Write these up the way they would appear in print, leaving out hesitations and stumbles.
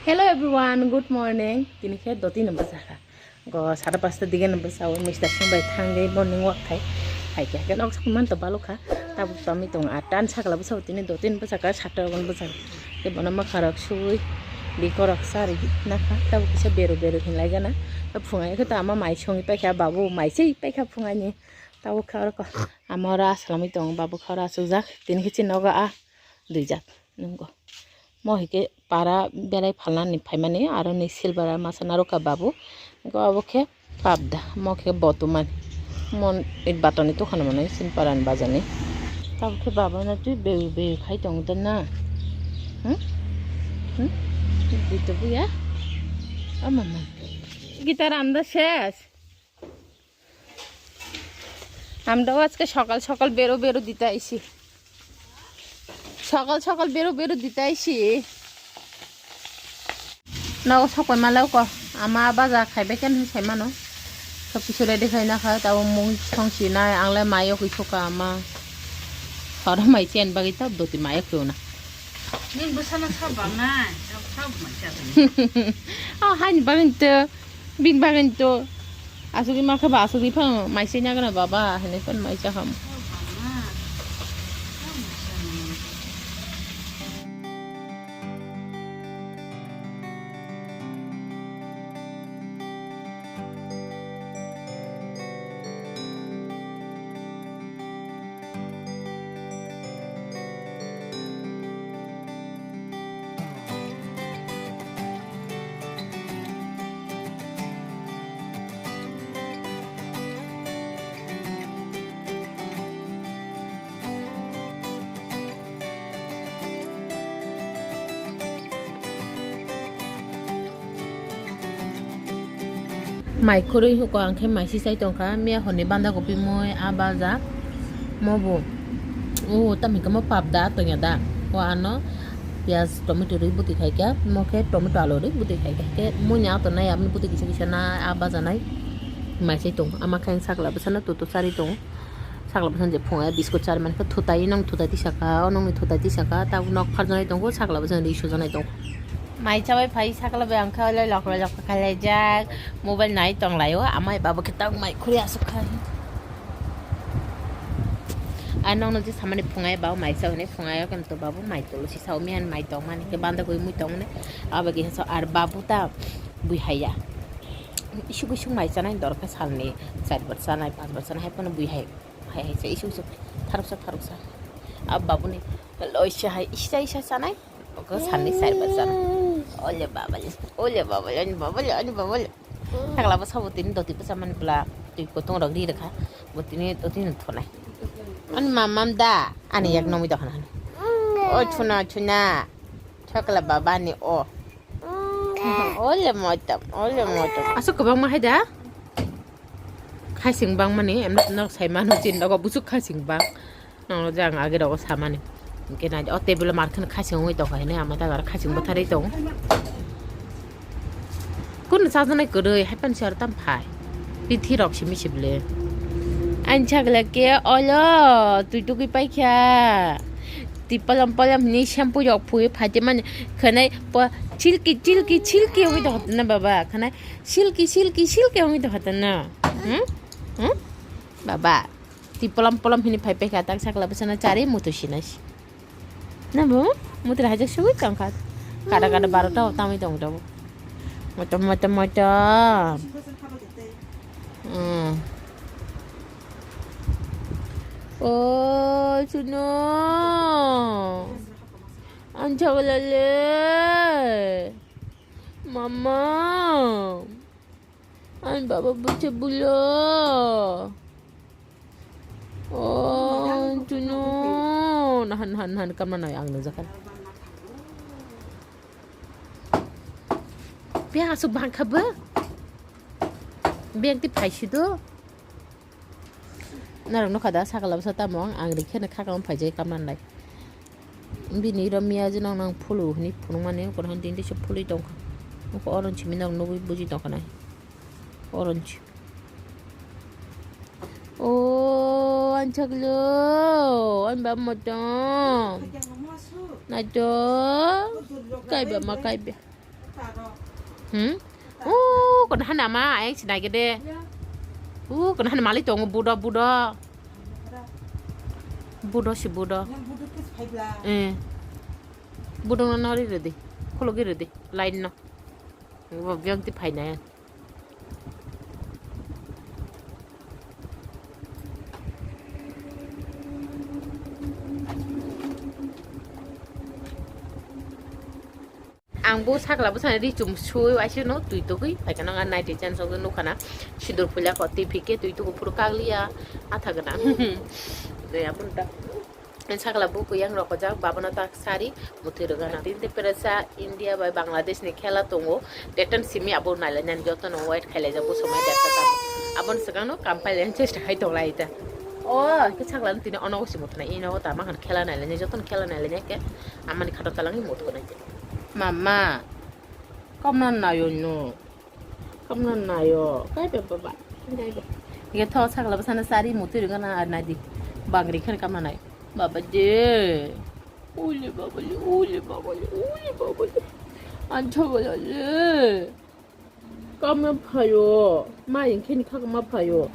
Hello everyone, good morning. Tini ke 2-3 number saka. Go 5:30 dige number sawo Mr. Singbai thangai morning walk thai. Hai ke nok sakman to balu kha. Tabu tami tong atan sakala busaw tini 2-3 number saka 7 gon busa. Ke bona ma kharak sui di korak sari na kha. Tabu kisa beru hinlai gana. Phungai ke ta ama mai songi pai kha babu mai sei pai kha phungai ni. Tabu khara ko amara salami tong babu khara sujak tini ke chinoga a duijak nunggo. Mohike para berai phalani phaimani aro ni silver masana roka babu go aboke pabda moke botuman mon it batoni to khana mane sin paran bazani tabke baba na tu be khai tong dana dito buya amama guitar আমরা শেষ আমরাও আজকে সকাল সকাল বেরো দিতে আইছি সকাল সকাল বেরো দিতে আইছি নাও সকাল মালাও ক আমা বাজা খাইবে কেন হইছে মানো সব কিছু রেডি খাই না খায় তাও মুং সংসি না আংলে মাইও কইছকা আমা হর মাই চেন বাগি তাও দতি মাইও কেউ না ning busana sabang na sab macam হাইন বাগিন তো আসুকি মাখা বা আসুকি ফাং মাইছে না গনা বাবা হেনে কোন মাইছা খাম মাইখরই হুক আংখে মাইসি চাই টংকা মিয়া হনি বান্ধা কপি মই আবাজা মবো ও তামিকা মো পাবদা তংয়াদা ও আনো পিয়াজ টমেটো রি বুতি খাইকা মখে টমেটো আলু রি বুতি খাইকা কে মুnya তো নাই আপনি বুতি কিছু না আবাজা নাই মাইসি টং আমা খাইং সাকলা বসানা তো সারি টং সাকলা বসান যে ফোয়া বিস্কুট চার মানে থুতাই নং থুতাইতি সাকা অনংনি থুতাইতি সাকা তা নক ফারজনাই টং সাকলা বসান রিসু জনাই টং mai chabai phai sakala be angkha le lok khalai jak mobile nai tong lai wa amai baba kita mai khuri asu khai anong no ji samani phungai ba mai sa ne phungai kam to babu mai to si sau mian mai tong mani ke banda koi mui tong ne aba ge so ar babu ta bui haya isu mai sanai dor ka salni 4 bar sanai 5 bar sanai hai pon bui hai se isu tharuk sa ab babu ne loi sha hai isa sanai ko sanni 4 bar sanai oleh baba tak lama sahabat ini doti pesaman pula tu potong ragi dekha buat ini thonai an mamam da ani yak nomi dah kan oh chuna cakla baba ni oleh motam asuk ke bang mahai dah khai sing bang mani em nak sai man jin da ko busuk khai sing bang nang lo jang age da ko sama ni mungkin aja oh table market khai sing ngoi to kai ne amata gar khai sing bathari to kun sajanai goroi haipan sar tam phai pithi rok simi sible an chagla ke olo tu ki pai kya ti palam ni shampoo yok phui phate man khanai pa chilki oi to na baba khanai silki oi to hatna baba ti palam hini phai pai kha tak sakla basana chari mutusinas na bo mutra hajak sugui tangkat kada 12 ta tamai tong daw macam oh suno anjagalale mama an baba baca bula oh suno nahan kamana yang nazakan biar asuk bang khabar biar ti phai sido narang no khada sakala basa tamong ang rikhe na khakam phai kamnan lai bini ramia jinang nang phulu ni phunu mane ko han din de se phuli tong ko orange minang no buji tong kana orange oh an chaglo an ba mo tong na do kai ba ma kai ba còn hắn nào mà anh chỉ này cái đê còn hắn mà lấy tông bùa si bùa bùa nó đi rồi đi khô lô rồi đi line nó và viên tiếp phải này ang bu sak la bu sana di chum chui wa shi no tui to gi pa kana ngan nai ti chan so no khana sidur pula ko ti phike tui to puru kaglia atha gana de apun ta en sak la bu ko yang ro ko ja babana ta sari muthir gana tin te perasa india by bangladesh ni khela tongo detan simi abo nai la nyan joto no white khaile ja bu somai dakta ta abon sagano kampal len chesta khai to lai ta o ke sak la tin ono ko simut na ino ta ma kan khela nai la nyan joton khela nai la nya ke amani khato talangi mut ko nai Mama, come on now, you know. Come on now, you. Cái bẹp bẹp bẹp. Cái thao sắc là bữa sari muti dengan anak di. Bangri kan kamu naik. Baba je. Uli baba je. Anca baba je. Kamu apa yo? Ma yang kini kamu apa yo?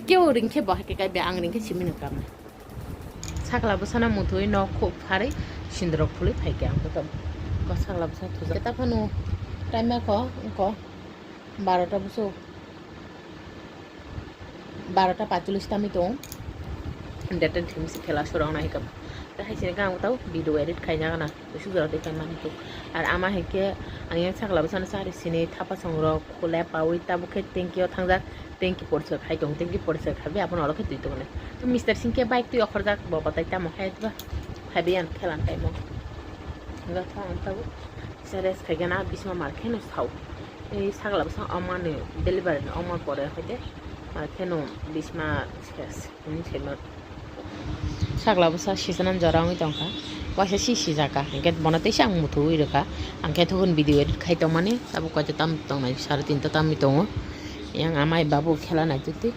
Kau ring ke bah ke bia ang ring ke cimi nak kamu. Sắc là bữa muti no kop hari sindrok pulih hai ke ang betul. Masak lah besar tu. Kita panu time ko 12টা buso 12টা 45 আমি তো Dayton themes খেলা সরং না হিকাম তা হাইছে গাও তাও video edit খাইনা না সুজরা দেখাই মানে তো আর আমা হেকে আনি সাকলা বসানা সারি সিনে থাপা সংগ্র খোলা পাউই তাবুকে টেঙ্কিও থাংজা টেঙ্কি পড়ছে খাই দং টেঙ্কি পড়ছে খাবে আপন অলকে তুই তো মানে তো মিস্টার সিং কে বাইক তুই অফর যাক বাবা তাই তাম খাইবা খাইবে আন খেলান time enggak tahu saya sekarang nak bisma market nak tahu sagala besar aman ni delivery aman pore hote market no bisma ini cuma sagala besar seasonan jarang itu angka wajah sih jaga angkat mana tu siang mutu itu ka angkat tu kan video edit kai tahu mana tapi kau tam tahu mana 3:30 tam itu yang amai babu kela nak tu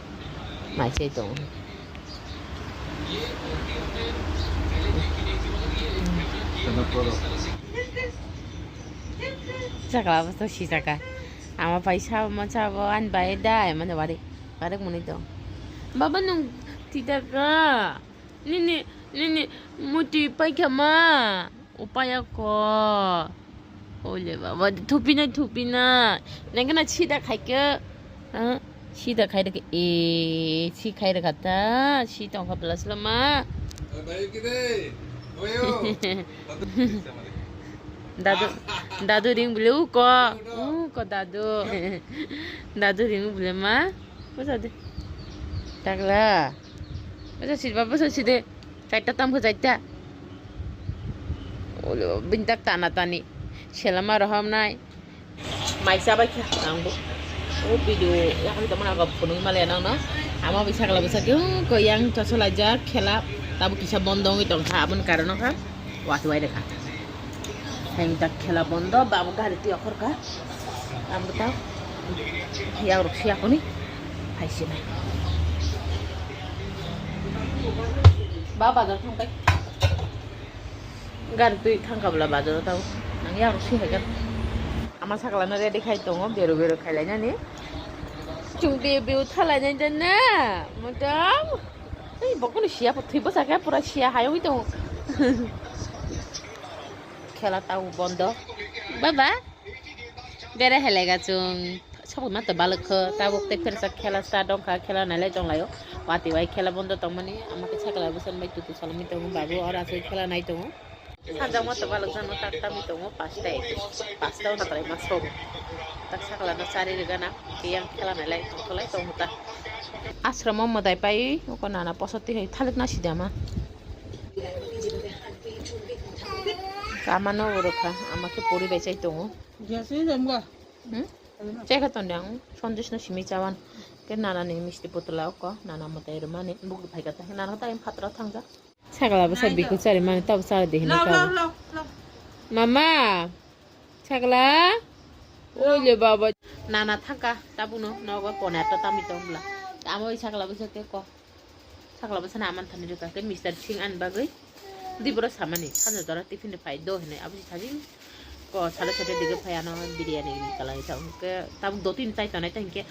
macam itu Sakla basta si saka. Ama paisa macam an bayar dah, mana balik mana itu. Baba nung tidak ka. Nini muti pai kama. Upaya ko. Oleh baba tupina. Nengkana cida kai ke. Cida kai dek si kai dek kata. Si tong kapelas lama. Baik kita. Dadu ring blue ko dadu ring blue ma masa de takla masa si bapa so si de kaita tam ko jaita olo bintak tani selama raham nai mai sabai kya angbo o video yang kita mana agak penuh malah nang no ama bisa kalau bisa ko yang cocok aja khela tabu kisah bondong itu abon karena kan waktu wae dekah yang tak khela bondo babu gari tu akhir ka am tahu yang rusia aku ni hai sih baba dah thang kai gari tu thang kabla bazar tahu nang yang rusia kan ama sakalana ready khai tongo beru khailanya ni chungde biu thalanya janna madam bokoni sia putih besar kan pura sia hayo itu খেলা তাও বন্ধ বাবা বেড়ে হেলেগা চুং সব মাত্র ভালো তাও ফেরসা খেলা স্টার্ট খা খেলা নাইলে জংলায় ওয়াতি ওয়াই খেলা বন্ধ তো মানে আমাকে ছাকলা বসন বাই তুতু সালামি তো বাবু আর আছে খেলা নাই তো সাজা মাত্র ভালো জানো তার তামি তো 5টাও না তাই মাছ সব তাক ছাকলা না চারি রেগানা yang খেলা নাইলে তোলাই তো হতা আশ্রম মদাই পাই ওকো নানা পছতি হই থালেক না সিদা মা Kamano uruka, amake puri becai tongo. Biasa jamga. Cek atau yang sondes na simi cawan, ke nana ni misti putulau ko, nana mata iru mani, buku pai kata, nana ta yang patra thangga. Sagala besar biku cari mani tahu besar deh ni cawan. Mama, sagala, ole baba, nana thangga, tabu no, nawa ponato tami tongla. Amo sagala besar ke ko, sagala besar aman thani ruka, ke Mister Singh an bagai. Di beras sama nih, kan saudara tiffin depai doh nih, abis tadi সাড়ে 6টার দিকে ফায়ানো বিরিয়ানি কালাই তাকে তাবুক 2-3 তাই তানাই তাইকে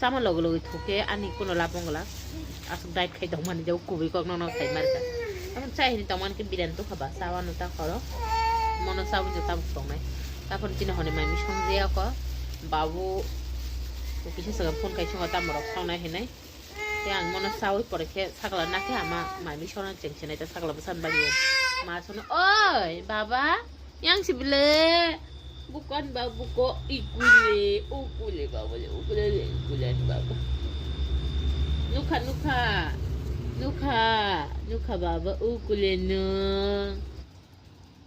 চামা লগে লগে থুকে আনি কোনো লাপংলা আসুক ডাইট খাই দং মানে যাও কুবি কক নন খাই মারকা তখন চাইনি তখন কি বিরিয়ানি তো খাবা চাওয়ানো তা করো মনে চাও যে তাবুক দংনাই তারপর চিনা হনে মামি সঙ্গে আক বাবু কিছু সাগা ফোন খাইছো তামরক সাউনাই হেনাই yang mana sawi porke sakla nake ama mami shona jengchen eta sakla besan bagi ma sono oi baba yang sibile bukan babu kok ukule baba ukule baba nuka baba ukule no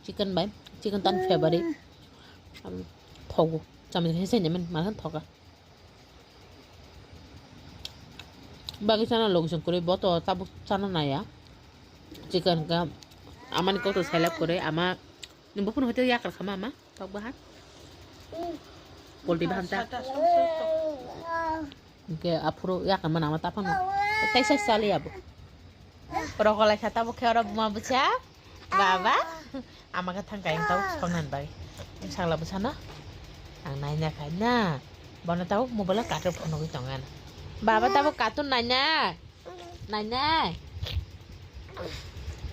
chicken bay chicken tan favorite thogu chamin hesen nyamen makan thoga bagi sana logisong kore boto tabuk sana na ya chicken ka aman ko to selap kore ama nimbo pun hotel yakal khama ama tok bahan polti bahan ta ke apuro yakal mana ama tapan tai sa sali abu prokola kata bu khara buma bucha baba ama ka thang kaing tau pangnan bagi inshallah busana ang nai na kana bana tau mobile kater phono ki tongan Baba tahu kartun nanya,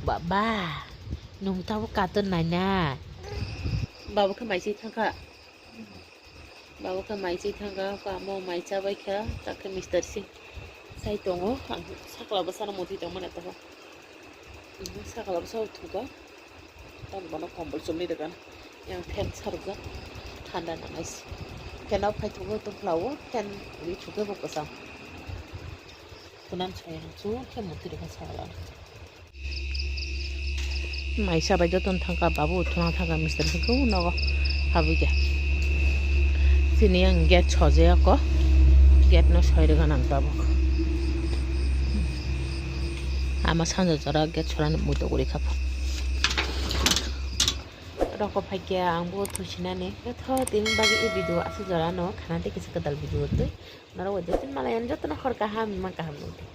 Baba, nung tahu kartun nanya, Baba ke mai sih thangka, Baba ke mai sih thangka, kamu mai coba kira, tak ke Mister Singh, saya tunggu, sakla besar moti tunggu mana tahu, sakla besar tuga, tahu mana kompol sumni dekan, yang fan sarga, thanda nangis, kenapa kai tunggu tuh flower, kan ini juga berkesan. Kunan saya langsung ke motor dengan salah. Maisa baca tentang babu tentang tentang Mister Singh ko naga habi ya. Sini yang get choje ako get no shoy dengan ang babu. Ama sanjol jara get choran muda kuri kapo. Roko pagi ang buat tulisnya nih. Kata tim bagi video asal jara no karena dia kisah kedal video tu. Nara wajah tin malayan jatuh nak khor kaham memang kaham nanti.